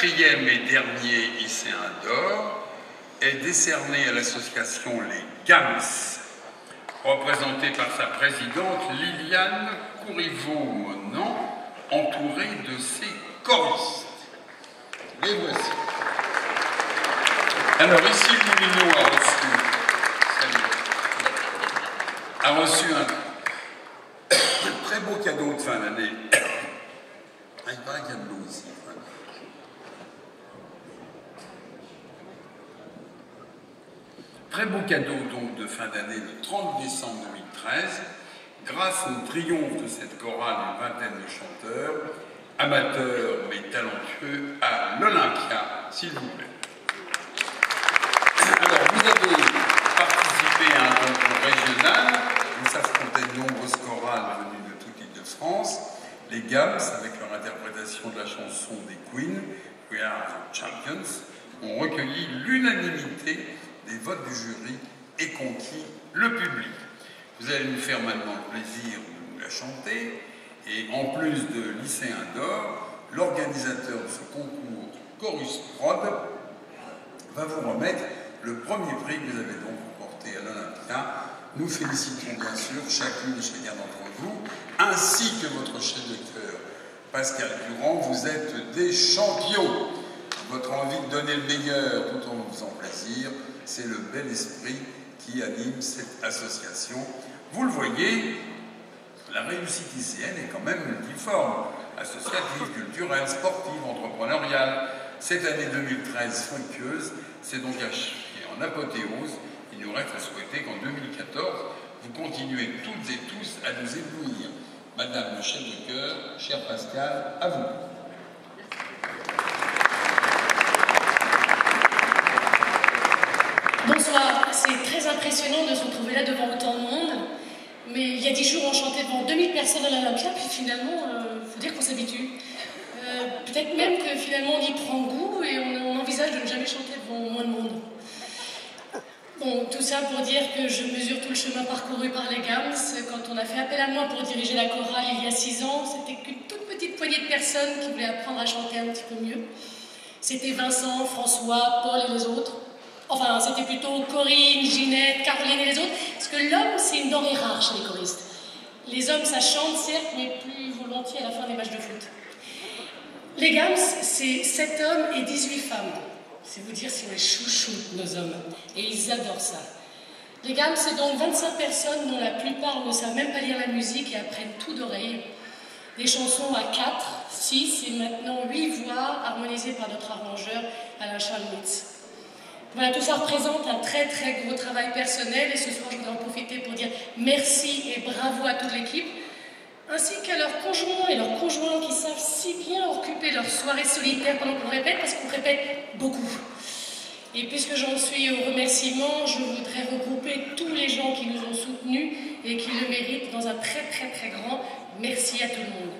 quatrième et dernier lycéen d'or est décerné à l'association Les GAMS, représentée par sa présidente Liliane Courriveau-Monand, entourée de ses choristes. Les voici. Alors ici, Moulineau a reçu un très beau cadeau de fin d'année. Ah, il paraît qu'il y a de l'eau ici. Très beau cadeau donc de fin d'année le 30 décembre 2013, grâce au triomphe de cette chorale d'une vingtaine de chanteurs, amateurs mais talentueux, à l'Olympia, s'il vous plaît. Alors, vous avez participé à un concours régional où s'affrontaient de nombreuses chorales venues de toute l'Île-de-France. Les GAMS, avec leur interprétation de la chanson des Queen, We Are the Champions, ont recueilli l'unanimité des votes du jury et conquis le public. Vous allez nous faire maintenant le plaisir de nous la chanter, et en plus de lycéen d'or, l'organisateur de ce concours, Chorus Prod, va vous remettre le premier prix que vous avez donc remporté à l'Olympia. Nous félicitons bien sûr chacune et chacun d'entre vous, ainsi que votre chef de chœur, Pascal Durand. Vous êtes des champions. Votre envie de donner le meilleur tout en vous faisant plaisir, c'est le bel esprit qui anime cette association. Vous le voyez, la réussite lycéenne est quand même multiforme, associative, culturelle, sportive, entrepreneuriale. Cette année 2013 fructueuse, c'est donc en apothéose. Il nous reste à souhaiter qu'en 2014, vous continuez toutes et tous à nous éblouir. Madame le chef de chœur, cher Pascal, à vous. Bonsoir, c'est très impressionnant de se retrouver là devant autant de monde. Mais il y a 10 jours, on chantait devant 2000 personnes à l'Olympia, puis finalement, il faut dire qu'on s'habitue. Peut-être même que finalement on y prend goût et on envisage de ne jamais chanter devant moins de monde. Bon, tout ça pour dire que je mesure tout le chemin parcouru par les GAMS. Quand on a fait appel à moi pour diriger la chorale il y a 6 ans, c'était qu'une toute petite poignée de personnes qui voulaient apprendre à chanter un petit peu mieux. C'était Vincent, François, Paul et les autres. Enfin, c'était plutôt Corinne, Ginette, Caroline et les autres, parce que l'homme, c'est une denrée rare chez les choristes. Les hommes, ça chante, certes, mais plus volontiers à la fin des matchs de foot. Les GAMS, c'est 7 hommes et 18 femmes. C'est vous dire si on les chouchoute, nos hommes. Et ils adorent ça. Les GAMS, c'est donc 25 personnes dont la plupart ne savent même pas lire la musique et apprennent tout d'oreille. Des chansons à 4, 6 et maintenant 8 voix harmonisées par notre arrangeur Alain Schalmitz. Voilà, tout ça représente un très très gros travail personnel et ce soir je voudrais en profiter pour dire merci et bravo à toute l'équipe, ainsi qu'à leurs conjoints et leurs conjointes qui savent si bien occuper leur soirée solitaire pendant qu'on répète, parce qu'on répète beaucoup. Et puisque j'en suis au remerciement, je voudrais regrouper tous les gens qui nous ont soutenus et qui le méritent dans un très très très grand merci à tout le monde.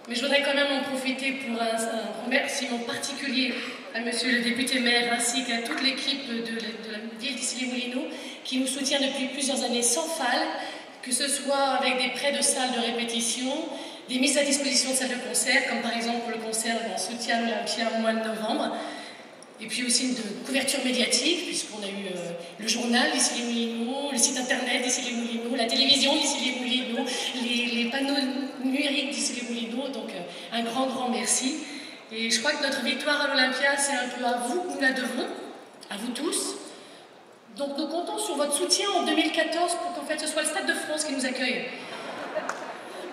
Mais je voudrais quand même en profiter pour un remerciement particulier à monsieur le député maire ainsi qu'à toute l'équipe de la ville d'Issy-les-Moulineaux qui nous soutient depuis plusieurs années sans faille, que ce soit avec des prêts de salles de répétition, des mises à disposition de salles de concert, comme par exemple le concert en soutien à l'Olympia au mois de novembre, et puis aussi une couverture médiatique, puisqu'on a eu le journal d'Issy-les-Moulineaux, le site internet d'Issy-les-Moulineaux, la télévision d'Issy-les-Moulineaux, les panneaux numériques d'Issy-les-Moulineaux, donc un grand, grand merci. Et je crois que notre victoire à l'Olympia, c'est un peu à vous que nous la devons, à vous tous. Donc nous comptons sur votre soutien en 2014 pour qu'en fait ce soit le Stade de France qui nous accueille.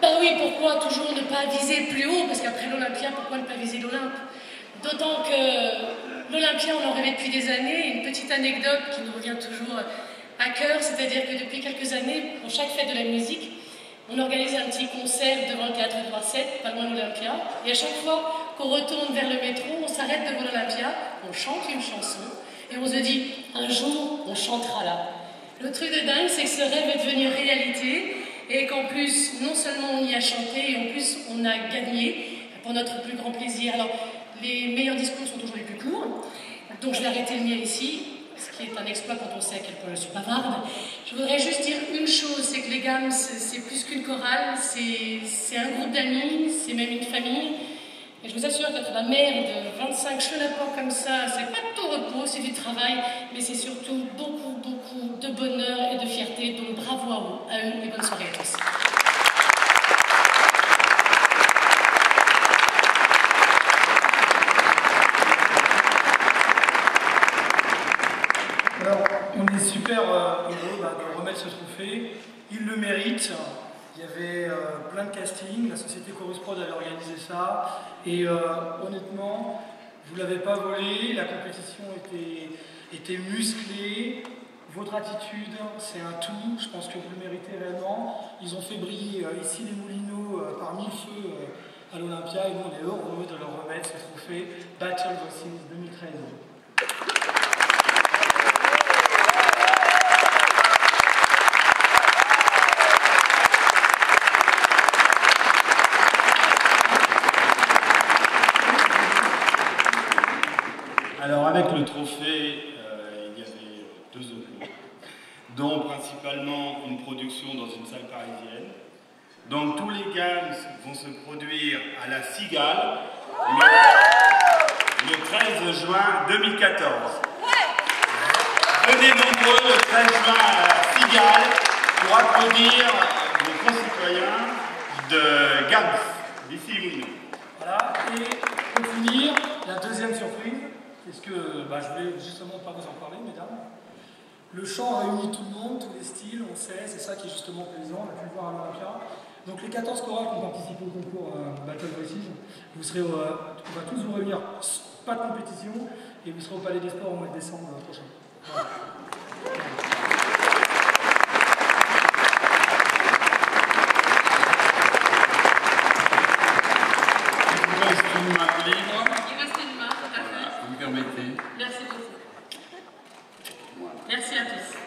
Ben oui, pourquoi toujours ne pas viser plus haut? Parce qu'après l'Olympia, pourquoi ne pas viser l'Olympe? D'autant que l'Olympia, on en rêvait depuis des années. Une petite anecdote qui nous revient toujours à cœur, c'est-à-dire que depuis quelques années, pour chaque fête de la musique, on organise un petit concert devant le théâtre de Roisset, pas loin de l'Olympia. Et à chaque fois qu'on retourne vers le métro, on s'arrête devant l'Olympia, on chante une chanson, et on se dit, un jour, on chantera là. Le truc de dingue, c'est que ce rêve est devenu réalité, et qu'en plus, non seulement on y a chanté, et en plus, on a gagné, pour notre plus grand plaisir. Alors, les meilleurs discours sont toujours les plus courts, donc je vais arrêter le mien ici, ce qui est un exploit quand on sait à quel point je suis bavarde. Je voudrais juste dire une chose, c'est que les GAMS, c'est plus qu'une chorale, c'est un groupe d'amis, c'est même une famille. Et je vous assure qu'être la mère de 25 chenapans comme ça, c'est pas de tout repos, c'est du travail, mais c'est surtout beaucoup, beaucoup de bonheur et de fierté. Donc bravo à eux et bonne soirée à tous. Alors, on est super heureux de remettre ce trophée. Il le mérite. Il y avait plein de castings. La société Chorus Prod avait organisé ça. Et honnêtement, vous ne l'avez pas volé. La compétition était musclée. Votre attitude, c'est un tout. Je pense que vous le méritez réellement. Ils ont fait briller ici les Moulineaux par mille feux à l'Olympia. Et nous, on est heureux de leur remettre ce trophée Battle Voices 2013. Alors avec le trophée, il y avait 2 autres, dont principalement une production dans une salle parisienne. Donc tous les Gams vont se produire à la Cigale le 13 juin 2014. Venez nombreux le 13 juin à la Cigale pour applaudir nos concitoyens de Gams, d'ici Moulineaux. Voilà, et pour finir, la deuxième surprise. Est-ce que je voulais justement pas vous en parler, mesdames. Le chant réunit tout le monde, tous les styles, on sait, c'est ça qui est justement plaisant, on a pu le voir à l'Olympia. Donc les 14 chorales qui ont participé au concours Battle Voices, vous serez, on va tous vous réunir, pas de compétition, et vous serez au Palais des Sports au mois de décembre prochain. Voilà. Il reste une main libre. Il reste une main, tout à fait. Voilà, vous me permettez. Merci beaucoup. Voilà. Merci à tous.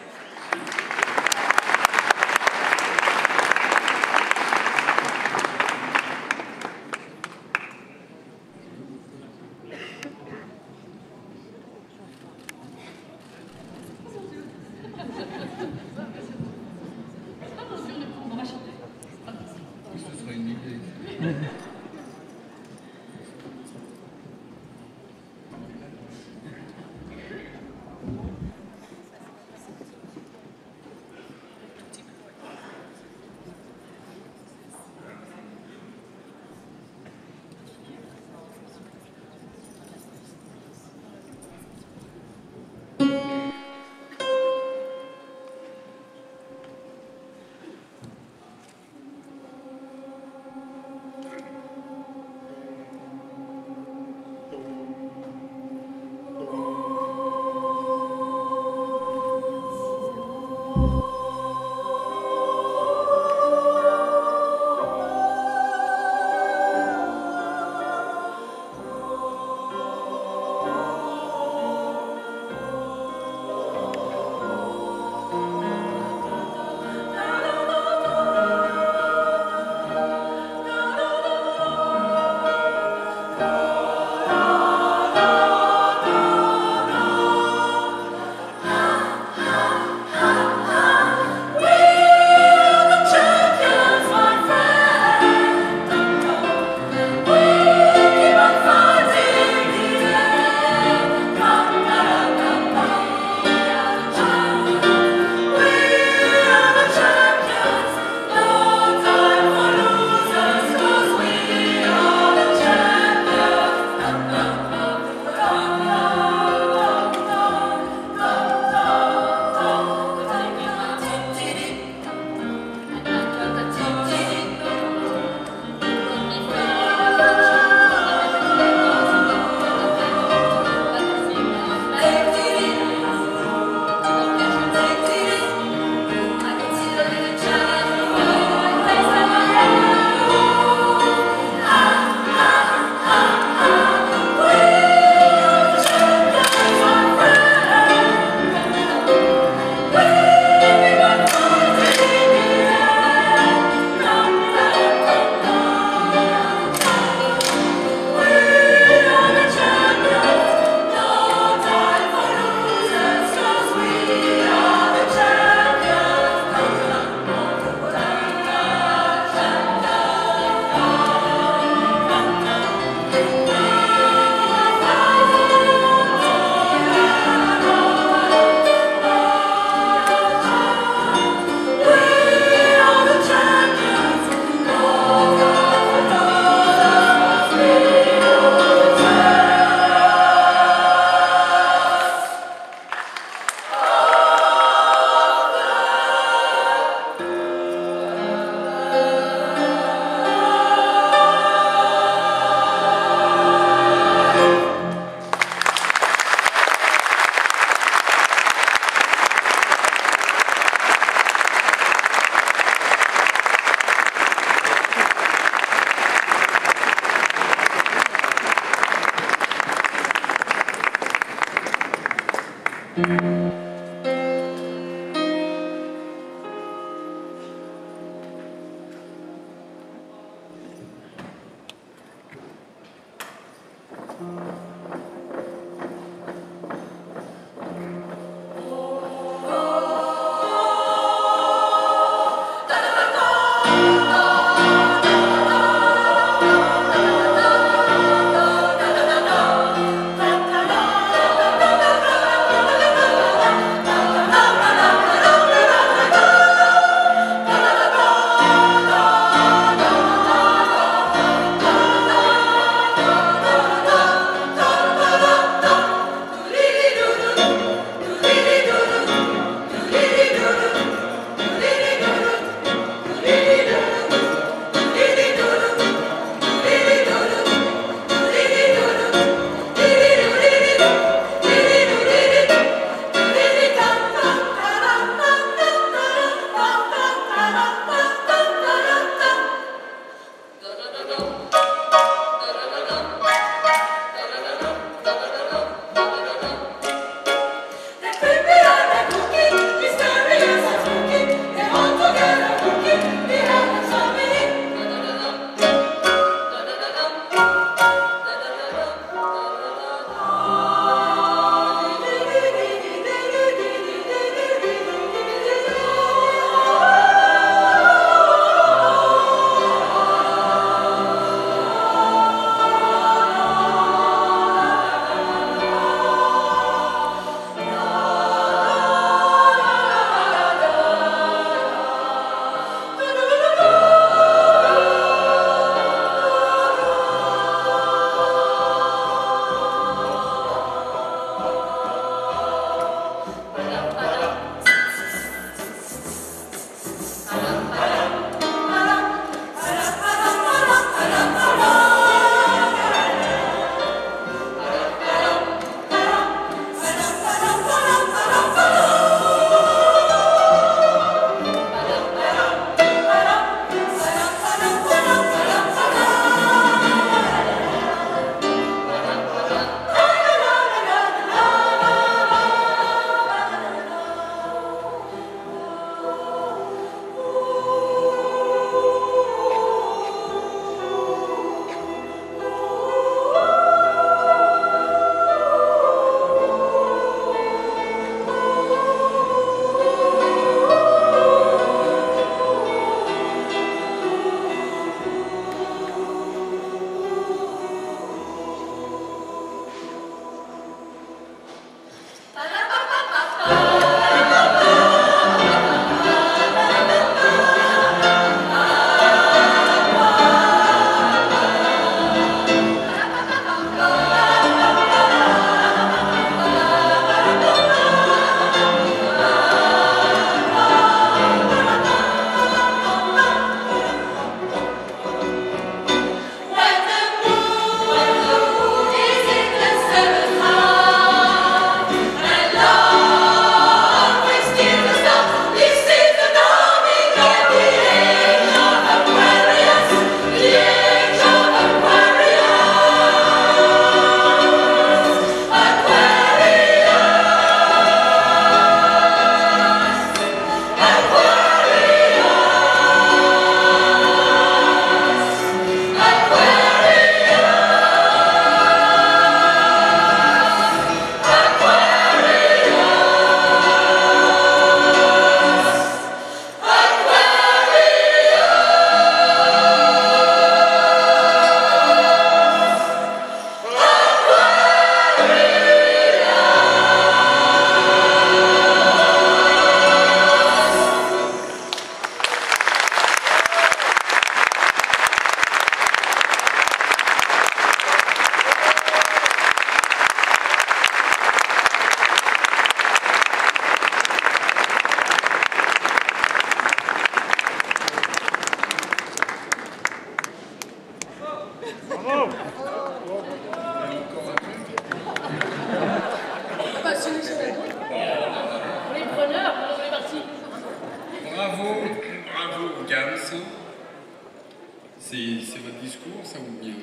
C'est votre discours, ça ou bien?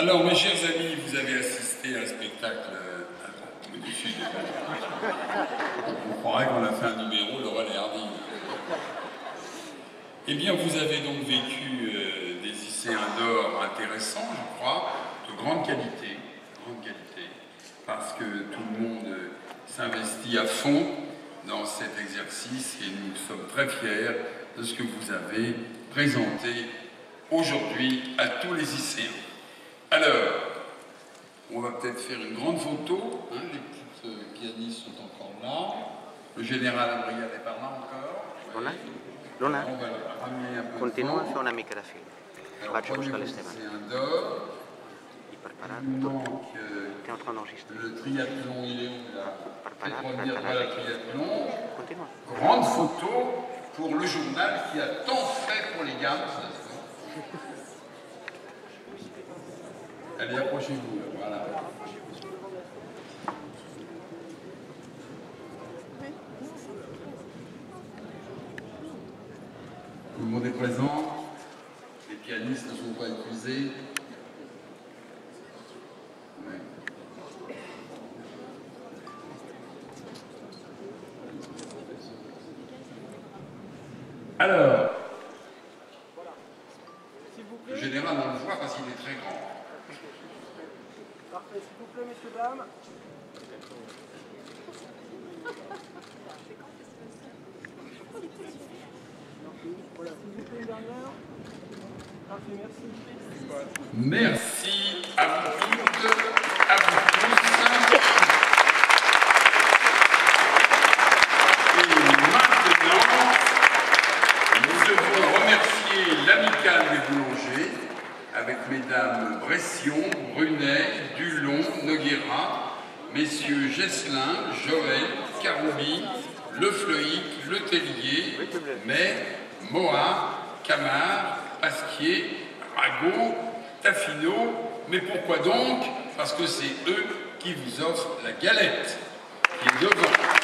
Alors, mes chers amis, vous avez assisté à un spectacle on croirait qu'on a fait un numéro, Laurel et Hardy. Eh bien, vous avez donc vécu des lycéens d'or intéressants, je crois, de grande qualité, parce que tout le monde s'investit à fond dans cet exercice et nous sommes très fiers de ce que vous avez présenté aujourd'hui à tous les lycéens. Alors, on va peut-être faire une grande photo, hein, les petites pianistes sont encore là, le général Abrial est par là encore. Luna, On va le ramener un peu continua a devant. fer una mica de fil. Alors, Vaig a premier buscar l'Esteban. lycéen d'or. I per parar Il tot, manque té un train d'enregistrer. le triathlon, il est où là? Preparat, Peut-être revenir preparat vers le aquí. triathlon. Continua. Grande photo pour le journal qui a tant fait pour les gammes. Allez, approchez-vous, là, voilà. Tout le monde est présent. Les pianistes ne sont pas épuisés. Ouais. Alors, le général, on le voit parce qu'il est très grand. Parfait, s'il vous plaît, messieurs, dames. Voilà, s'il vous plaît, une dernière. Parfait, merci. Merci à vous toutes, à vous tous. Et maintenant, nous devons remercier l'Amicale des boulangers avec mesdames Bression, Brunet, Dulon, Noguera, messieurs Gesselin, Joël, Caroubi, Le Fleuic, Le Tellier, May, Moa, Camard, Pasquier, Rago, Taffino. Mais pourquoi donc? Parce que c'est eux qui vous offrent la galette qui est devant.